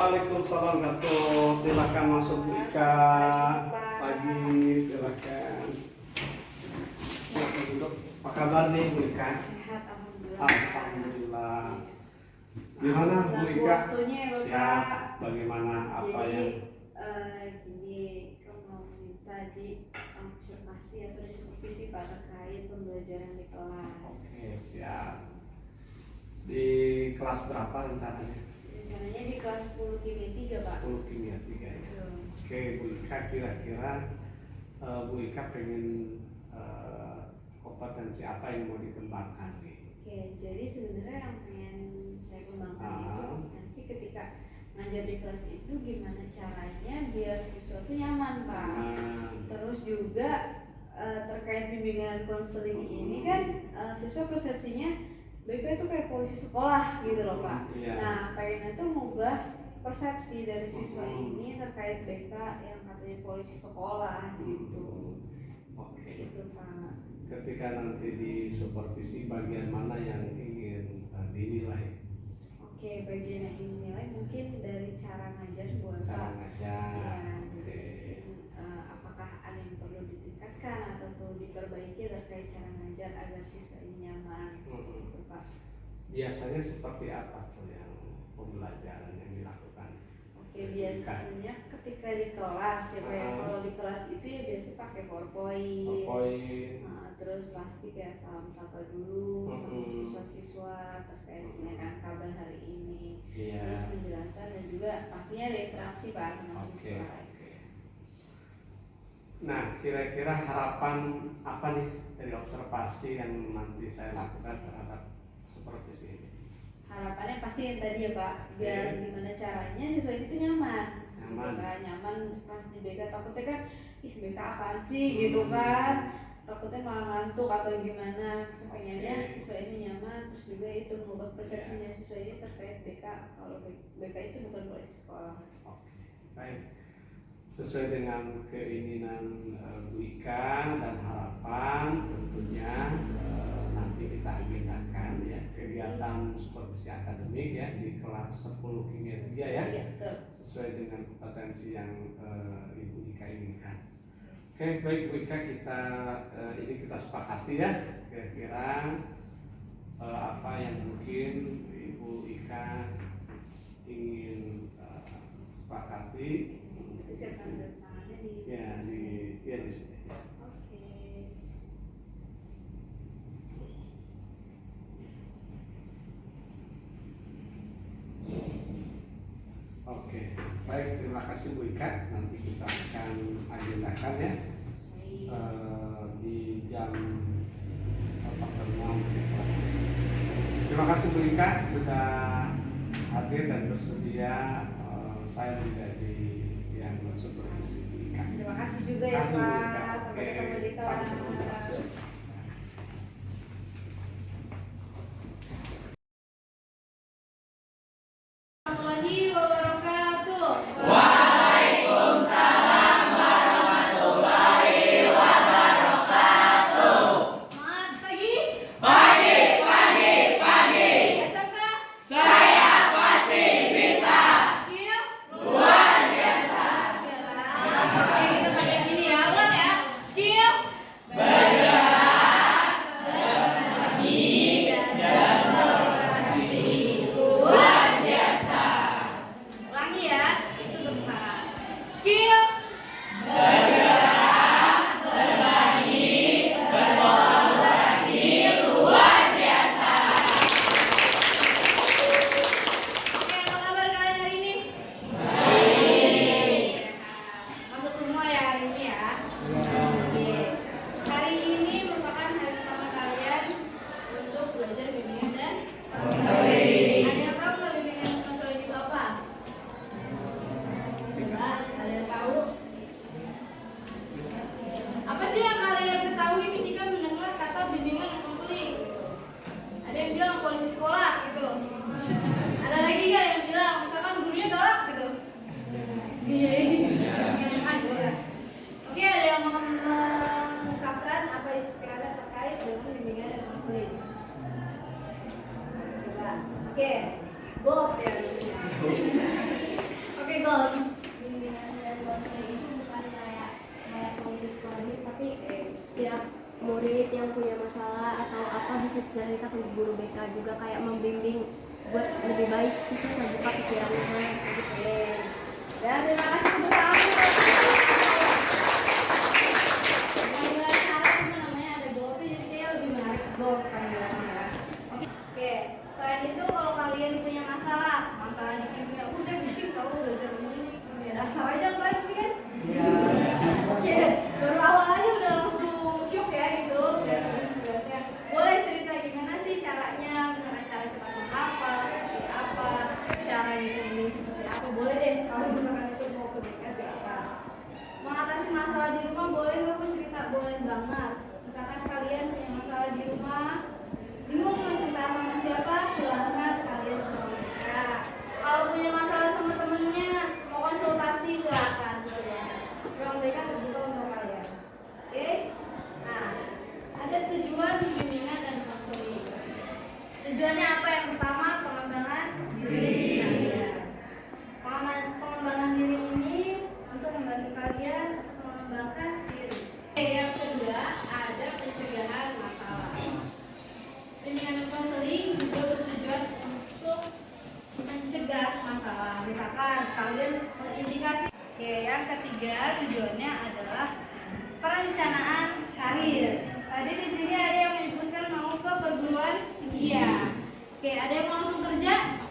Waalaikumsalam warahmatullahi. Silakan masuk Bu Ika. Pagi, silakan. Silakan duduk. Apa kabar nih Bu Ika? Sehat, alhamdulillah. Alhamdulillah. Gimana Bu Ika? Waktunya ya Bapak. Siap. Bagaimana apa yang? Gini, kamu mau minta di observasi atau diskusi Pak terkait pembelajaran di kelas. Oke, siap. Di kelas berapa rencananya? Rencananya di kelas 10 kimia 3 Pak. 10 kimia 3 ya. Oke Bu Ika, kira-kira Bu Ika pengen kompetensi apa yang mau dikembangkan nih? Oke, jadi sebenarnya yang pengen saya kembangkan itu kompetensi ketika ngajar di kelas itu gimana caranya biar siswa itu nyaman Pak. Terus juga terkait bimbingan konseling ini kan siswa persepsinya BK itu kayak polisi sekolah gitu loh Pak. Nah pengennya tuh mengubah persepsi dari siswa ini terkait BK yang katanya polisi sekolah gitu. Oke. Gitu Pak. Ketika nanti di supervisi bagian mana yang ingin dinilai? Oke, bagian yang ingin dinilai mungkin dari cara ngajar buat Cara Pak. ngajar. Ya, jadi apakah ada yang perlu ditingkatkan atau perlu diperbaiki terkait cara ngajar agar siswa ini nyaman gitu Pak. Biasanya seperti apa tuh yang pembelajaran yang dilakukan? Oke, biasanya ketika di kelas ya Pak ya, kalau di kelas itu ya biasanya pakai PowerPoint. Terus pasti kayak salam sapa dulu sama siswa-siswa terkait dengan kabar hari ini. Terus penjelasan dan juga pastinya ada interaksi Pak sama siswa. Nah, kira-kira harapan apa nih dari observasi yang nanti saya lakukan terhadap supervisi ini? Harapannya pasti yang tadi ya Pak, biar gimana caranya siswa itu nyaman. Nyaman pas di BK, takutnya kan BK apaan sih gitu kan, takutnya malah ngantuk atau gimana. Pengennya siswa ini nyaman, terus juga itu mengubah persepsinya siswa ini terkait BK, kalau BK itu bukan polisi sekolah. Oke, baik. Sesuai dengan keinginan Bu Ika dan harapan tentunya nanti kita agendakan ya kegiatan supervisi akademik ya di kelas 10 kimia 3 ya, sesuai dengan kompetensi yang Ibu Ika inginkan. Oke, baik Bu Ika, ini kita sepakati ya kira-kira apa yang mungkin Ibu Ika ingin sepakati. Siapkan tangannya di di sini. Oke, baik, terima kasih Bu Ika. Nanti kita akan agendakan ya di jam pertemuan kelas. Terima kasih Bu Ika sudah hadir dan bersedia saya menjadi yang supervisi Bu Ika. Terima kasih juga ya Pak. Sampai ketemu di kelas. Kita kayak gini ya, ulang tapi setiap murid yang punya masalah atau apa bisa cerita ke guru BK juga, kayak membimbing buat lebih baik gitu, terbuka pikirannya gitu. Dan terima kasih untuk kamu. Panggilan Sarah itu namanya ada Gopi, jadi kayak lebih menarik Gop panggilannya ya. Oke. Selain itu kalau kalian punya masalah di kimia, saya bising tahu belajar ini kimia dasar aja kalian sih kan? Iya. Oke, baru awal aja udah langsung shock ya gitu. Tugasnya. Boleh cerita gimana sih caranya, misalnya cara cepat menghafal, seperti apa, cara ini seperti apa, boleh deh kalau misalkan itu mau ke BK silakan. Mengatasi masalah di rumah boleh nggak Bu cerita? Boleh banget. Misalkan kalian punya masalah di rumah, bingung mau cerita sama siapa, silahkan kalian ke BK. Kalau punya masalah sama temennya, mau konsultasi silahkan. Ruang BK terbuka untuk kalian. Oke? Nah, ada tujuan bimbingan dan konseling. Tujuannya apa? Yang pertama, pengembangan diri kalian. Pengembangan diri ini untuk membantu kalian mengembangkan diri. Yang kedua, ada pencegahan masalah. Bimbingan dan konseling juga bertujuan untuk mencegah masalah. Misalkan kalian mengindikasi. Oke, yang ketiga tujuannya adalah perencanaan karir. Tadi di sini ada yang menyebutkan mau ke perguruan tinggi ya. Oke, ada yang mau langsung kerja?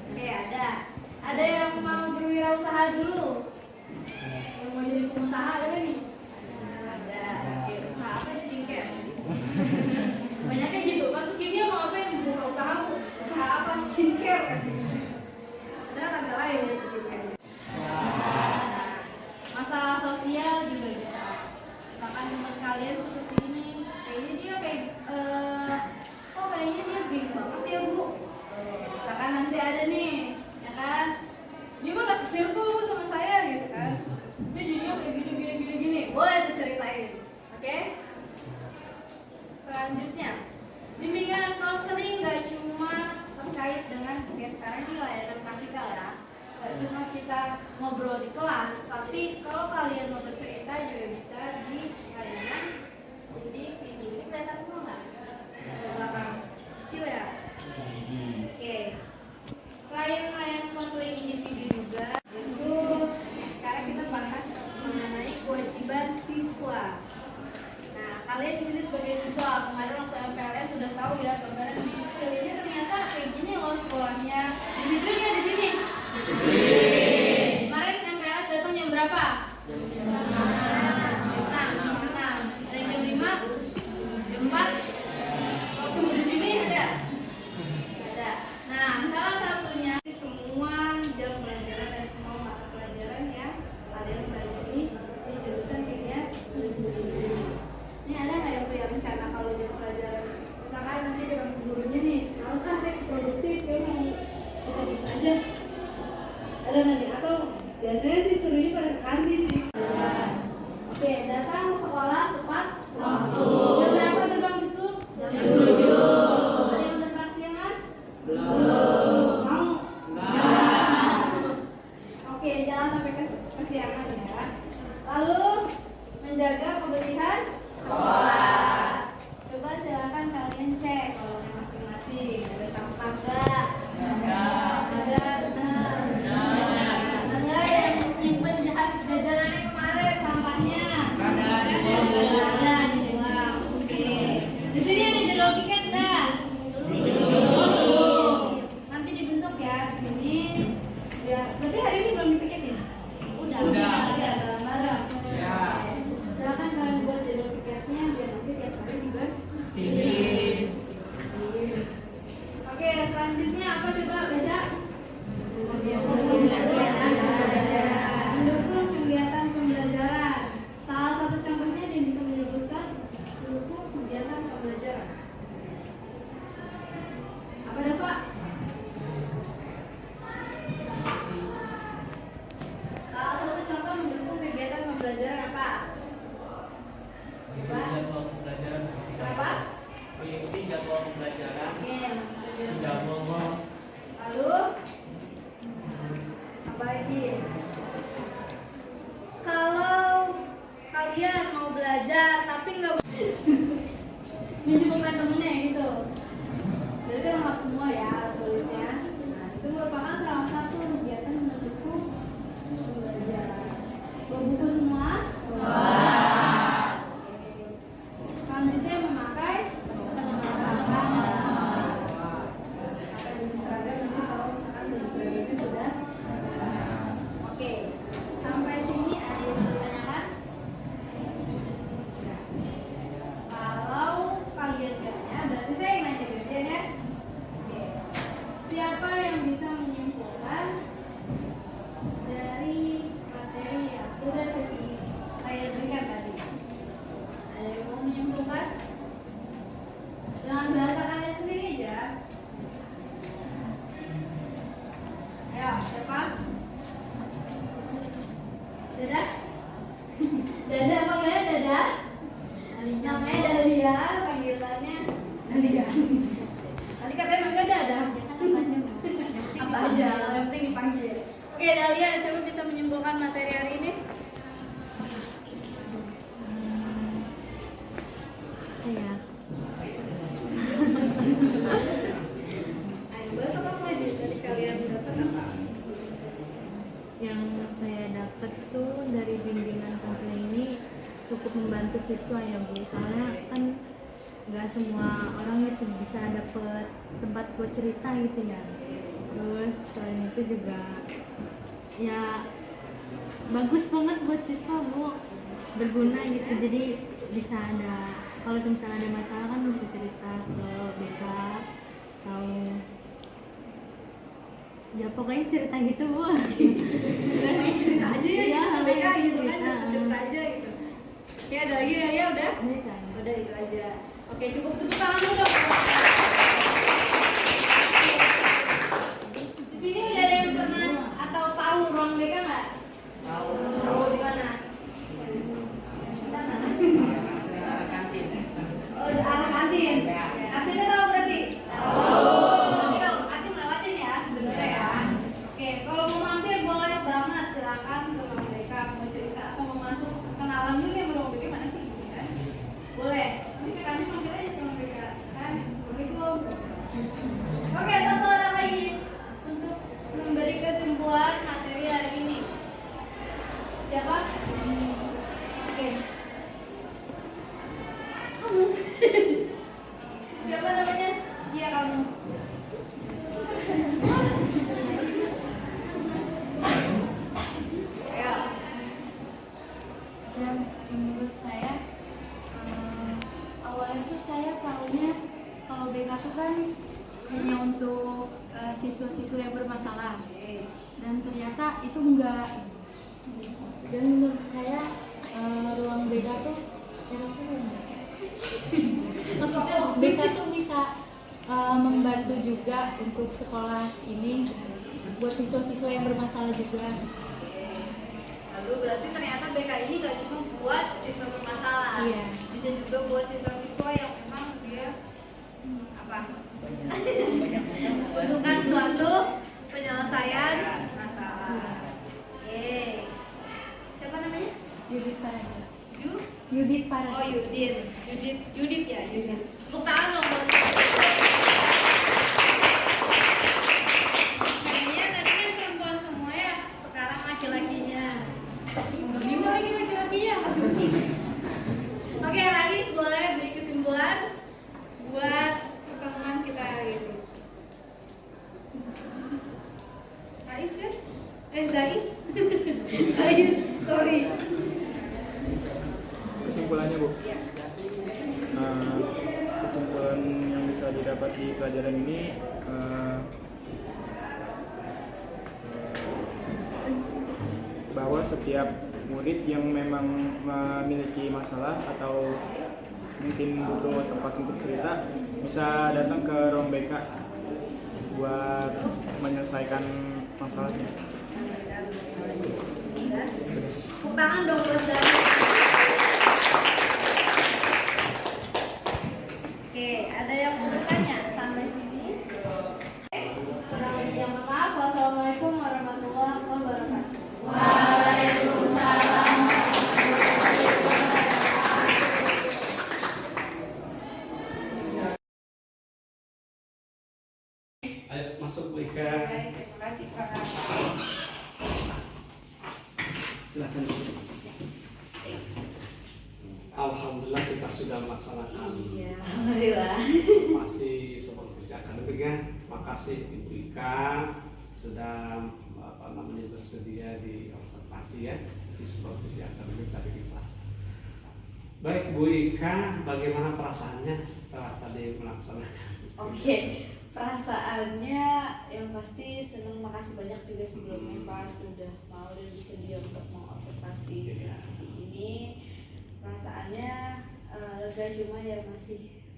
Oke, ada. Ada yang mau berwirausaha dulu? Yang mau jadi pengusaha ada nih? Ada. Oke, usaha apa sih skincare? Banyaknya gitu. Masuk kimia mau apa yang buka usaha bu? Usaha apa skincare? Ada agak lain ya skincare. Masalah sosial juga bisa. Misalkan teman kalian seperti ini, kayaknya dia kayaknya dia gini banget ya bu. Misalkan nanti ada nih, ya kan? Dia mah nggak se-circle bu sama saya gitu kan? Dia jadinya kayak gini. Boleh tuh ceritain, oke? Selanjutnya, bimbingan dan konseling nggak cuma terkait dengan kayak sekarang ini layanan klasikal ya. Gak cuma kita ngobrol di kelas, tapi kalau kalian mau bercerita juga bisa di layanan individu. Ini kelihatan semua nggak? Belakang kecil ya. Oke. Selain layanan konseling individu juga, itu sekarang kita bahas mengenai kewajiban siswa. Nah, kalian di sini sebagai siswa, kemarin waktu MPLS sudah tahu ya, gambaran di skill ini ternyata kayak gini loh sekolahnya. Disiplin ya di sini. Kemarin MPLS datang jam berapa? Jam 6. Ada yang jam 5? Jam 4? Langsung di sini ada? Ada. Nah, salah satunya semua jam pelajaran dan semua mata pelajaran ya kalian pelajari di jurusan kimia industri. Ini ada nggak yang punya rencana kalau jam pelajaran? Misalkan nanti dengan gurunya nih, harus saya produktif ya kita bisa aja. Ada nanti atau biasanya sih serunya pada kantin sih. Oke, datang sekolah tepat waktu. Jam berapa gerbang tutup? Jam 7. Ada yang udah siangan? Belum. Mau? Enggak. Oke, jangan sampai kesiangan ya. Lalu menjaga kebersihan sekolah. Coba silakan kalian cek kalau masing-masing ada sampah enggak? Jajarannya kemarin sampahnya ada dibuang. Oke. Di sini ada jadwal piket enggak? Nanti dibentuk ya di sini. Ya, berarti hari ini belum dipiketin? Udah. Ada barang-barang. Ya. Silakan kalian buat jadwal piketnya biar nanti Dadah. Dadah panggilannya Dadah. Namanya Dahlia, panggilannya Dahlia. Tadi katanya manggil Dadah. Apa aja, yang penting dipanggil. Oke Dahlia, coba bisa menyimpulkan materi hari ini. Iya. Ayo, bahas apa lagi dari kalian dapat apa? Yang saya dapat tuh dari bimbingan konseling ini cukup membantu siswa ya Bu, soalnya kan nggak semua orang itu bisa dapet tempat buat cerita gitu ya. Terus selain itu juga ya bagus banget buat siswa Bu, berguna gitu, jadi bisa ada, kalau misalnya ada masalah kan bisa cerita ke BK atau ya pokoknya cerita gitu Bu. Cerita aja ya, Iya, mereka gitu kan, cerita. cerita aja gitu. Oke, ada lagi ya udah. Cerita. Udah itu aja. Oke, cukup tepuk tangan dulu dong. Di sini udah ada yang pernah atau tahu ruang BK nggak? Tahu. Tahu di mana? Di sana. Oh, di arah kantin. Kantinnya tahu berarti? Tahu. Kantin melewatin ya sebenarnya ya. Oke, kalau mau mampir boleh banget, silakan ke ruang BK, mau cerita atau mau masuk kenalan dulu ya ruang BK mana sih? Ya. Boleh. Ini ke kantin mampir aja ke ruang BK. Kan? Assalamualaikum. Oke, satu orang lagi untuk memberi kesimpulan materi hari ini. Siapa? Oke. Kamu. Siapa namanya? Iya kamu. Ya. Dan menurut saya awalnya tuh saya tahunya kalau BK tuh kan hanya untuk siswa-siswa yang bermasalah, dan ternyata itu enggak. Dan menurut saya ruang BK tuh maksudnya BK tuh bisa membantu juga untuk sekolah ini buat siswa-siswa yang bermasalah juga. Lalu berarti ternyata BK ini gak cuma buat siswa bermasalah, Iya. bisa juga buat siswa-siswa yang memang dia apa? Membutuhkan suatu penyelesaian masalah. Oke. Siapa namanya? Yudit Farada. Oh Yudit Farada. Yudit ya, Yudit. Tepuk tangan dong buat. Kayaknya tadi kan perempuan semua ya, sekarang laki-lakinya. Gimana lagi laki-lakinya? Oke, Rais boleh beri kesimpulan buat pertemuan kita hari ini. Rais kan? Zais? Zais, sorry. Kesimpulannya Bu, Ya. kesimpulan yang bisa didapat di pelajaran ini bahwa setiap murid yang memang memiliki masalah atau mungkin butuh tempat untuk cerita bisa datang ke ruang BK buat menyelesaikan masalahnya. Tepuk tangan dong buat Zais. Oke, ada yang mau bertanya sampai sini? Kurang lebih yang maaf. Wassalamualaikum warahmatullahi wabarakatuh. Waalaikumsalam. Ayo masuk Bu Ika. Baik, terima kasih Pak. Silakan. Alhamdulillah kita sudah melaksanakan. Iya, alhamdulillah. Masih supervisi akademik ya. Makasih Ibu Ika sudah bersedia di observasi ya, di supervisi akademik tadi di kelas. Baik Bu Ika, bagaimana perasaannya setelah tadi melaksanakan? Oke, perasaannya yang pasti senang, makasih banyak juga sebelumnya Pak sudah mau dan bersedia untuk mengobservasi situasi ini. Perasaannya lega, cuma ya masih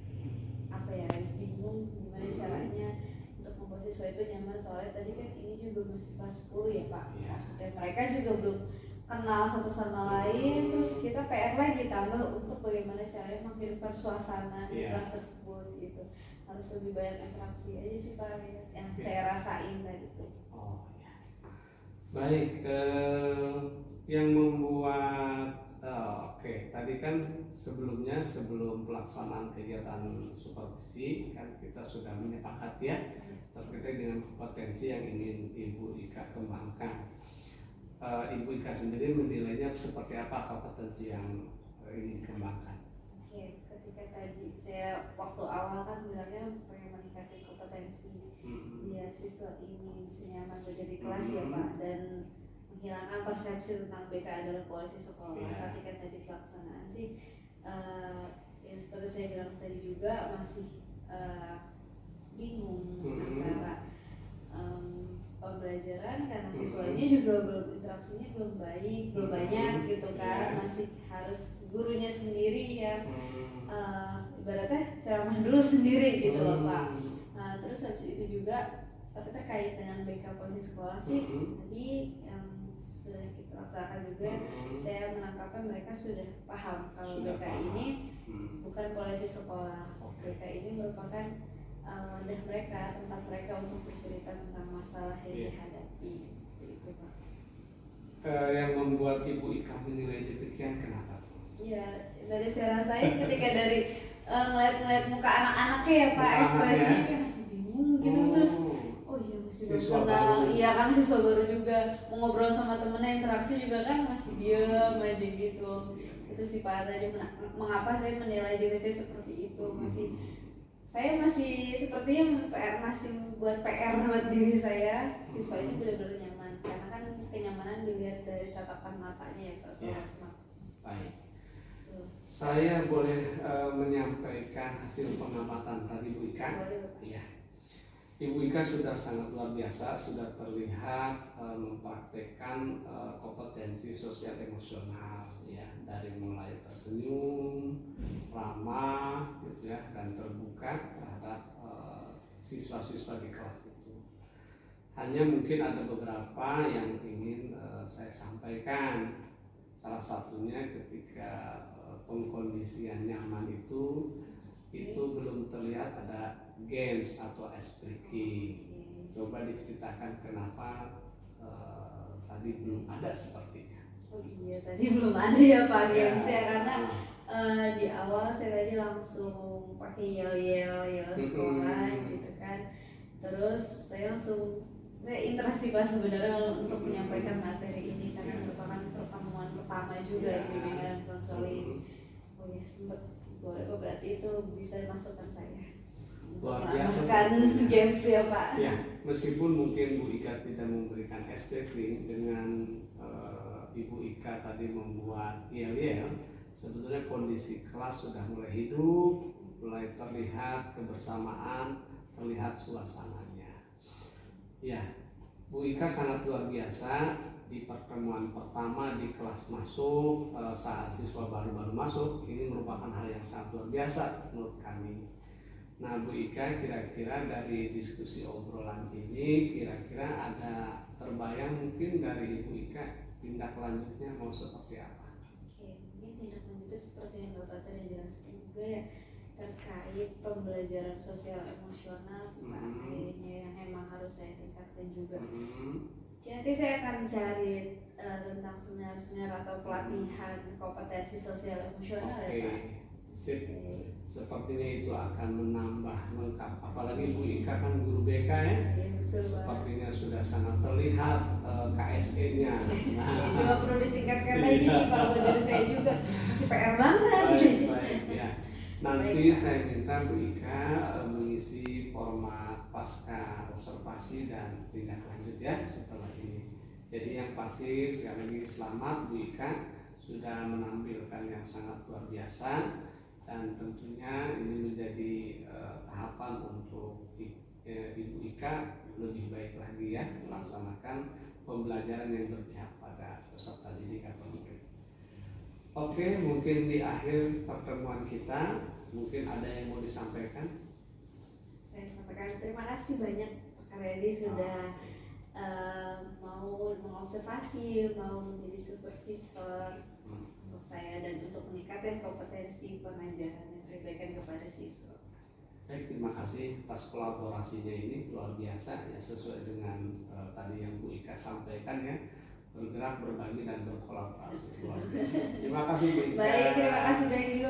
apa ya, bingung gimana caranya untuk membuat siswa itu nyaman, soalnya tadi kan ini juga masih kelas 10 ya Pak. Maksudnya mereka juga belum kenal satu sama lain, terus kita PR lagi tambah untuk bagaimana caranya menghidupkan suasana di Iya. kelas tersebut gitu. Harus lebih banyak interaksi aja sih Pak yang Iya. saya rasain tadi tuh. Oh ya. Baik, yang membuat oke, tadi kan sebelum pelaksanaan kegiatan supervisi kan kita sudah menyepakati ya terkait dengan kompetensi yang ingin Ibu Ika kembangkan. Ibu Ika sendiri menilainya seperti apa kompetensi yang ingin dikembangkan? Oke, ketika tadi saya waktu awal kan bilangnya pengen meningkatkan kompetensi biar siswa ini bisa nyaman belajar di kelas ya Pak, dan menghilangkan persepsi tentang BK adalah polisi sekolah. Yeah. Ketika tadi pelaksanaan sih yang seperti saya bilang tadi juga masih bingung antara pembelajaran karena siswanya juga belum interaksinya belum baik, belum banyak gitu kan, masih harus gurunya sendiri yang ibaratnya ceramah dulu sendiri gitu loh Pak. Nah terus habis itu juga tapi terkait dengan BK polisi sekolah sih tadi yang sudah kita laksanakan juga saya menangkapnya mereka sudah paham kalau BK ini bukan polisi sekolah. BK ini merupakan wadah mereka, tempat mereka untuk bercerita tentang masalah yang dihadapi itu Pak. Yang membuat Ibu Ika menilai demikian kenapa? Iya, dari saya rasain ketika dari ngeliat muka anak-anaknya ya Pak, ekspresinya kayak masih bingung gitu, terus oh iya masih baru kenal, iya kan siswa baru juga mau ngobrol sama temennya, interaksi juga kan masih diam aja gitu. Itu sih Pak tadi mengapa saya menilai diri saya seperti itu, saya masih sepertinya masih buat PR buat diri saya, siswa ini benar-benar nyaman karena kan kenyamanan dilihat dari tatapan matanya ya Pak. Baik. Saya boleh menyampaikan hasil pengamatan tadi Bu Ika. Iya. Ibu Ika sudah sangat luar biasa, sudah terlihat mempraktekkan kompetensi sosial emosional ya, dari mulai tersenyum, ramah gitu ya, dan terbuka terhadap siswa-siswa di kelas itu. Hanya mungkin ada beberapa yang ingin saya sampaikan. Salah satunya ketika pengkondisian nyaman itu belum terlihat ada games atau ice breaking. Coba diceritakan kenapa tadi belum ada sepertinya. Oh iya, tadi belum ada ya Pak gamesnya karena di awal saya tadi langsung pakai yel-yel sekolah gitu kan. Terus saya interaksi Pak sebenarnya untuk menyampaikan materi ini karena merupakan pertemuan pertama juga di bimbingan konseling. Oh ya sempet boleh berarti itu bisa dimasukkan saya. Luar biasa kan games ya Pak. Ya, meskipun mungkin Bu Ika tidak memberikan STP dengan Ibu Ika tadi membuat yel-yel, sebetulnya kondisi kelas sudah mulai hidup, mulai terlihat kebersamaan, terlihat suasananya. Ya, Bu Ika sangat luar biasa di pertemuan pertama di kelas masuk saat siswa baru-baru masuk, ini merupakan hal yang sangat luar biasa menurut kami. Nah Bu Ika, kira-kira dari diskusi obrolan ini kira-kira ada terbayang mungkin dari Ibu Ika tindak lanjutnya mau seperti apa? Oke, mungkin tindak lanjutnya seperti yang Bapak tadi jelaskan juga ya, terkait pembelajaran sosial emosional kayaknya yang emang harus saya tingkatkan juga. Nanti saya akan cari tentang seminar atau pelatihan kompetensi sosial emosional ya Pak. Sip. Sepertinya itu akan menambah lengkap. Apalagi Bu Ika kan guru BK ya. Iya betul Pak. Sepertinya sudah sangat terlihat KSE-nya. Nah, juga perlu ditingkatkan lagi nih Pak, buat diri saya juga masih PR banget. Baik ya. Nanti saya minta Bu Ika mengisi format pasca observasi dan tindak lanjut ya setelah ini. Jadi yang pasti sekali lagi selamat Bu Ika sudah menampilkan yang sangat luar biasa, dan tentunya ini menjadi tahapan untuk Ibu Ika lebih baik lagi ya melaksanakan pembelajaran yang berpihak pada peserta didik atau murid. Oke, mungkin di akhir pertemuan kita mungkin ada yang mau disampaikan. Saya sampaikan terima kasih banyak Pak Redi sudah mau mengobservasi, mau menjadi supervisor untuk saya dan untuk meningkatkan kompetensi pengajaran yang saya berikan kepada siswa. Baik, terima kasih atas kolaborasinya ini luar biasa ya, sesuai dengan tadi yang Bu Ika sampaikan ya, bergerak, berbagi dan berkolaborasi luar biasa. Terima kasih Bu Ika. Baik, terima kasih banyak juga